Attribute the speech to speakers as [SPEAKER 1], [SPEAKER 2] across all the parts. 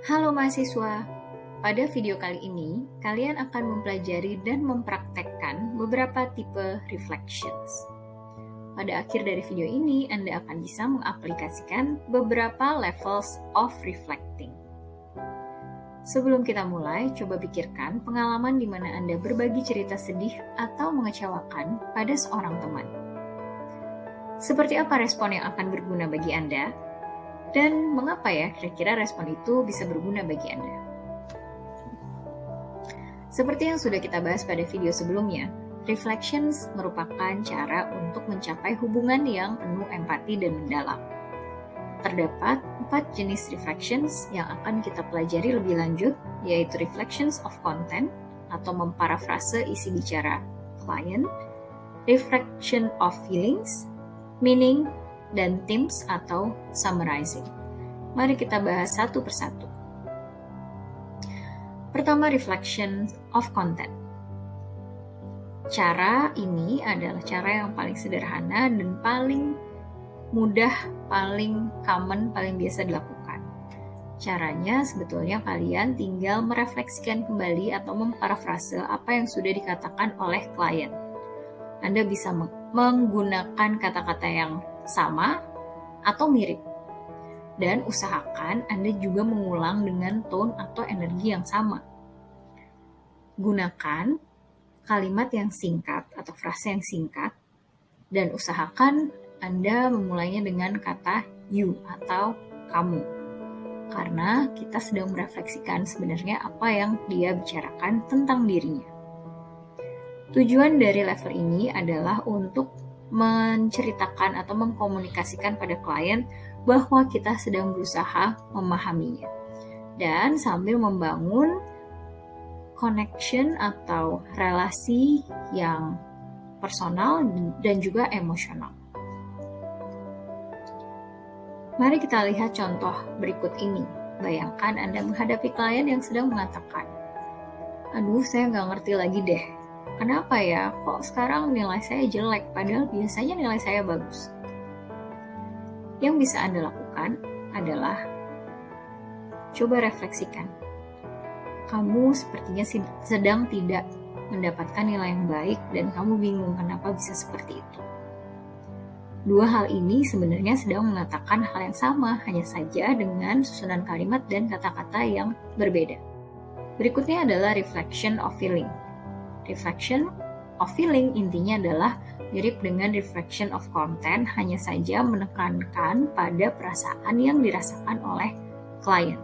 [SPEAKER 1] Halo mahasiswa, pada video kali ini kalian akan mempelajari dan mempraktekkan beberapa tipe reflections. Pada akhir dari video ini, Anda akan bisa mengaplikasikan beberapa levels of reflecting. Sebelum kita mulai, coba pikirkan pengalaman di mana Anda berbagi cerita sedih atau mengecewakan pada seorang teman. Seperti apa respon yang akan berguna bagi Anda? Dan mengapa ya kira-kira respon itu bisa berguna bagi Anda? Seperti yang sudah kita bahas pada video sebelumnya, reflections merupakan cara untuk mencapai hubungan yang penuh empati dan mendalam. Terdapat 4 jenis reflections yang akan kita pelajari lebih lanjut, yaitu reflections of content atau memparafrase isi bicara klien, reflection of feelings, meaning, dan themes atau summarizing. Mari kita bahas satu persatu. Pertama, reflection of content. Cara ini adalah cara yang paling sederhana dan paling mudah, paling common, paling biasa dilakukan. Caranya sebetulnya kalian tinggal merefleksikan kembali atau memparafrase apa yang sudah dikatakan oleh klien. Anda bisa menggunakan kata-kata yang sama atau mirip. Dan usahakan Anda juga mengulang dengan tone atau energi yang sama. Gunakan kalimat yang singkat atau frase yang singkat dan usahakan Anda memulainya dengan kata you atau kamu. Karena kita sedang merefleksikan sebenarnya apa yang dia bicarakan tentang dirinya. Tujuan dari level ini adalah untuk menceritakan atau mengkomunikasikan pada klien bahwa kita sedang berusaha memahaminya dan sambil membangun connection atau relasi yang personal dan juga emosional. Mari kita lihat contoh berikut ini. Bayangkan Anda menghadapi klien yang sedang mengatakan, "Aduh, saya nggak ngerti lagi deh. Kenapa ya, kok sekarang nilai saya jelek, padahal biasanya nilai saya bagus?" Yang bisa Anda lakukan adalah coba refleksikan. Kamu sepertinya sedang tidak mendapatkan nilai yang baik dan kamu bingung kenapa bisa seperti itu. Dua hal ini sebenarnya sedang mengatakan hal yang sama, hanya saja dengan susunan kalimat dan kata-kata yang berbeda. Berikutnya adalah reflection of feeling. Reflection of feeling intinya adalah mirip dengan reflection of content, hanya saja menekankan pada perasaan yang dirasakan oleh klien.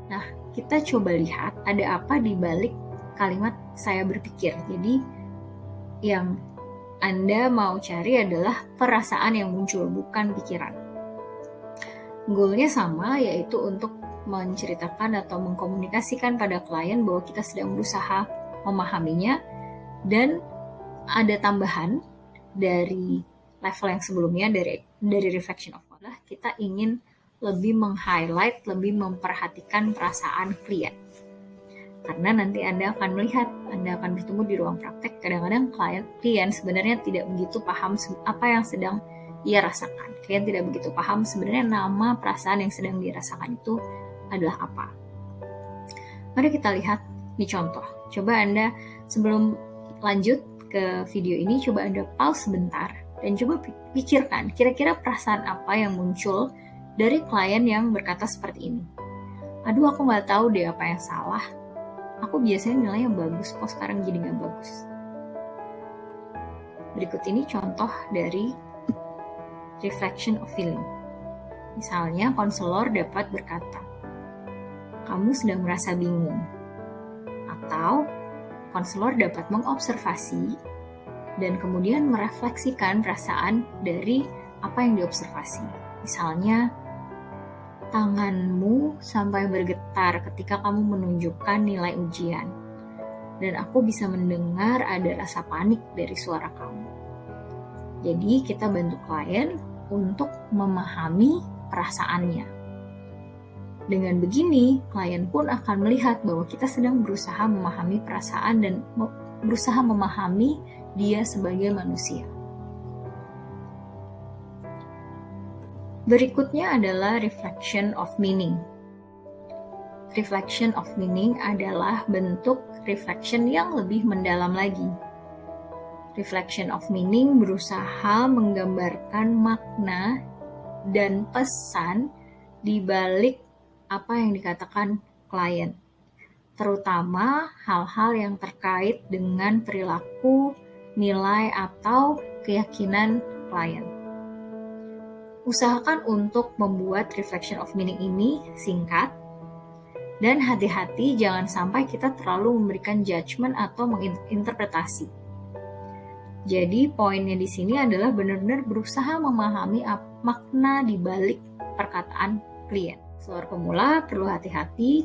[SPEAKER 1] Nah, kita coba lihat ada apa di balik kalimat saya berpikir. Jadi, yang Anda mau cari adalah perasaan yang muncul, bukan pikiran. Goalnya sama, yaitu untuk menceritakan atau mengkomunikasikan pada klien bahwa kita sedang berusaha memahaminya, dan ada tambahan dari level yang sebelumnya dari reflection of content, kita ingin lebih meng-highlight, lebih memperhatikan perasaan klien. Karena nanti Anda akan melihat, Anda akan bertemu di ruang praktek, kadang-kadang klien sebenarnya tidak begitu paham apa yang sedang ia rasakan. Klien tidak begitu paham sebenarnya nama perasaan yang sedang dirasakan itu adalah apa. Mari kita lihat di contoh. Coba Anda sebelum lanjut ke video ini, coba Anda pause sebentar dan coba pikirkan kira-kira perasaan apa yang muncul dari klien yang berkata seperti ini. "Aduh, aku nggak tahu deh apa yang salah. Aku biasanya nilainya bagus, kok sekarang jadi nggak bagus." Berikut ini contoh dari reflection of feeling. Misalnya, konselor dapat berkata, "Kamu sedang merasa bingung." Atau konselor dapat mengobservasi dan kemudian merefleksikan perasaan dari apa yang diobservasi. Misalnya, tanganmu sampai bergetar ketika kamu menunjukkan nilai ujian. Dan aku bisa mendengar ada rasa panik dari suara kamu. Jadi kita bantu klien untuk memahami perasaannya. Dengan begini, klien pun akan melihat bahwa kita sedang berusaha memahami perasaan dan berusaha memahami dia sebagai manusia. Berikutnya adalah reflection of meaning. reflection of meaning adalah bentuk reflection yang lebih mendalam lagi. Reflection of meaning berusaha menggambarkan makna dan pesan di balik apa yang dikatakan klien, terutama hal-hal yang terkait dengan perilaku, nilai, atau keyakinan klien. Usahakan untuk membuat reflection of meaning ini singkat, dan hati-hati jangan sampai kita terlalu memberikan judgement atau menginterpretasi. Jadi poinnya di sini adalah benar-benar berusaha memahami makna di balik perkataan klien. Seluruh pemula perlu hati-hati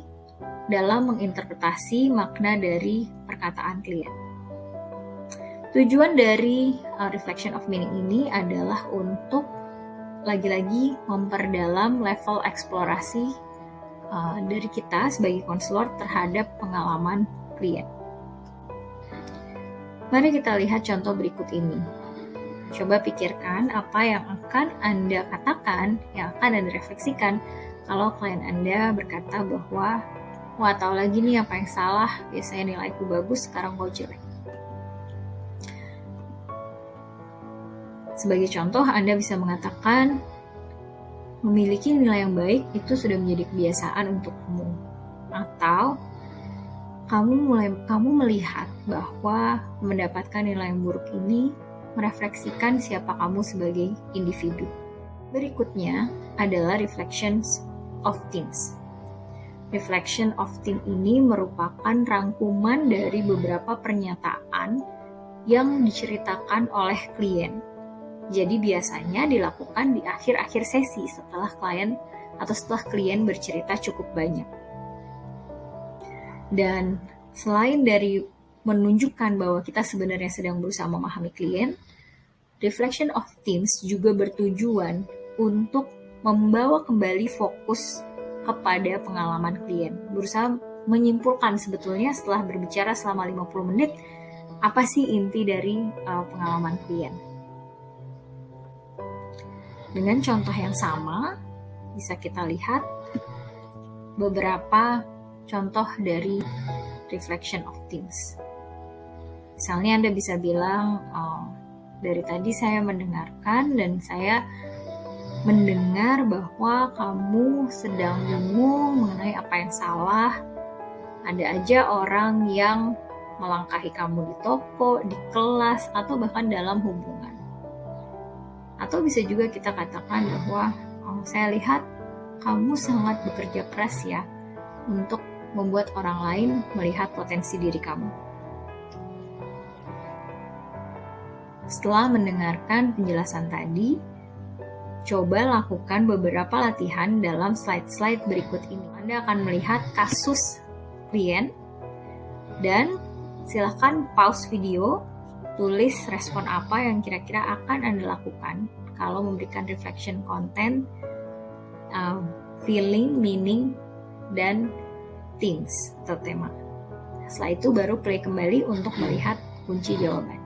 [SPEAKER 1] dalam menginterpretasi makna dari perkataan klien. Tujuan dari reflection of meaning ini adalah untuk lagi-lagi memperdalam level eksplorasi dari kita sebagai konselor terhadap pengalaman klien. Mari kita lihat contoh berikut ini. Coba pikirkan apa yang akan Anda katakan, yang akan Anda refleksikan kalau klien Anda berkata bahwa, wah tahu lagi nih apa yang salah, biasanya nilaiku bagus, sekarang kok jelek. Sebagai contoh, Anda bisa mengatakan, memiliki nilai yang baik itu sudah menjadi kebiasaan untukmu. Atau kamu melihat bahwa mendapatkan nilai yang buruk ini merefleksikan siapa kamu sebagai individu. Berikutnya adalah reflections of themes. Reflection of theme ini merupakan rangkuman dari beberapa pernyataan yang diceritakan oleh klien. Jadi biasanya dilakukan di akhir-akhir sesi setelah klien bercerita cukup banyak. Dan selain dari menunjukkan bahwa kita sebenarnya sedang berusaha memahami klien, reflection of themes juga bertujuan untuk membawa kembali fokus kepada pengalaman klien. Berusaha menyimpulkan sebetulnya setelah berbicara selama 50 menit, apa sih inti dari pengalaman klien. Dengan contoh yang sama, bisa kita lihat beberapa contoh dari reflection of themes. Misalnya Anda bisa bilang, dari tadi saya mendengarkan dan saya mendengar bahwa kamu sedang bingung mengenai apa yang salah. Ada aja orang yang melangkahi kamu di toko, di kelas, atau bahkan dalam hubungan. Atau bisa juga kita katakan bahwa saya lihat kamu sangat bekerja keras ya untuk membuat orang lain melihat potensi diri kamu. Setelah mendengarkan penjelasan tadi, coba lakukan beberapa latihan dalam slide-slide berikut ini. Anda akan melihat kasus klien dan silakan pause video, tulis respon apa yang kira-kira akan Anda lakukan kalau memberikan reflection content, feeling, meaning, dan themes atau tema. Setelah itu baru play kembali untuk melihat kunci jawaban.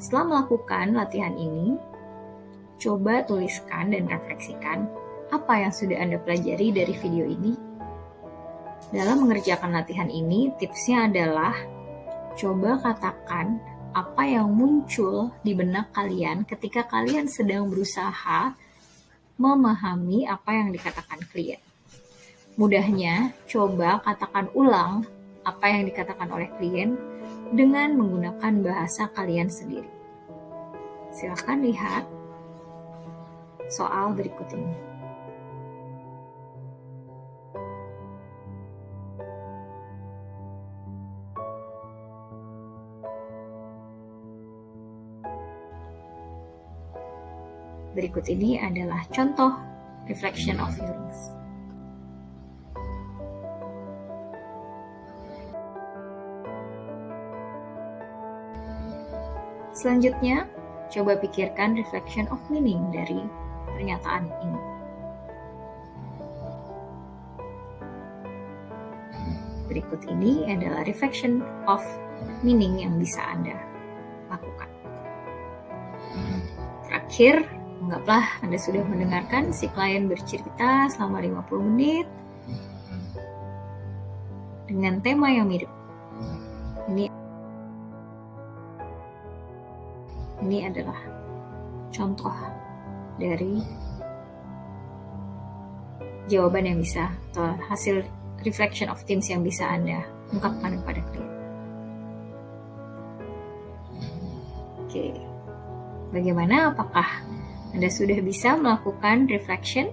[SPEAKER 1] Setelah melakukan latihan ini, coba tuliskan dan refleksikan apa yang sudah Anda pelajari dari video ini. Dalam mengerjakan latihan ini, tipsnya adalah coba katakan apa yang muncul di benak kalian ketika kalian sedang berusaha memahami apa yang dikatakan klien. Mudahnya, coba katakan ulang apa yang dikatakan oleh klien dengan menggunakan bahasa kalian sendiri. Silakan lihat soal berikut ini. Berikut ini adalah contoh reflection of feelings. Selanjutnya, coba pikirkan reflection of meaning dari pernyataan ini. Berikut ini adalah reflection of meaning yang bisa Anda lakukan. Terakhir, anggaplah Anda sudah mendengarkan si klien bercerita selama 50 menit. dengan tema yang mirip. Ini adalah contoh dari jawaban yang bisa atau hasil reflection of themes yang bisa Anda ungkapkan kepada klien. Oke, bagaimana? Apakah Anda sudah bisa melakukan reflection?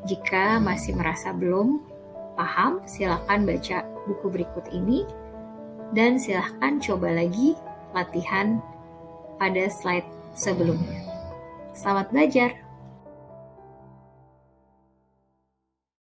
[SPEAKER 1] Jika masih merasa belum paham, silakan baca buku berikut ini dan silakan coba lagi latihan pada slide sebelumnya. Selamat belajar!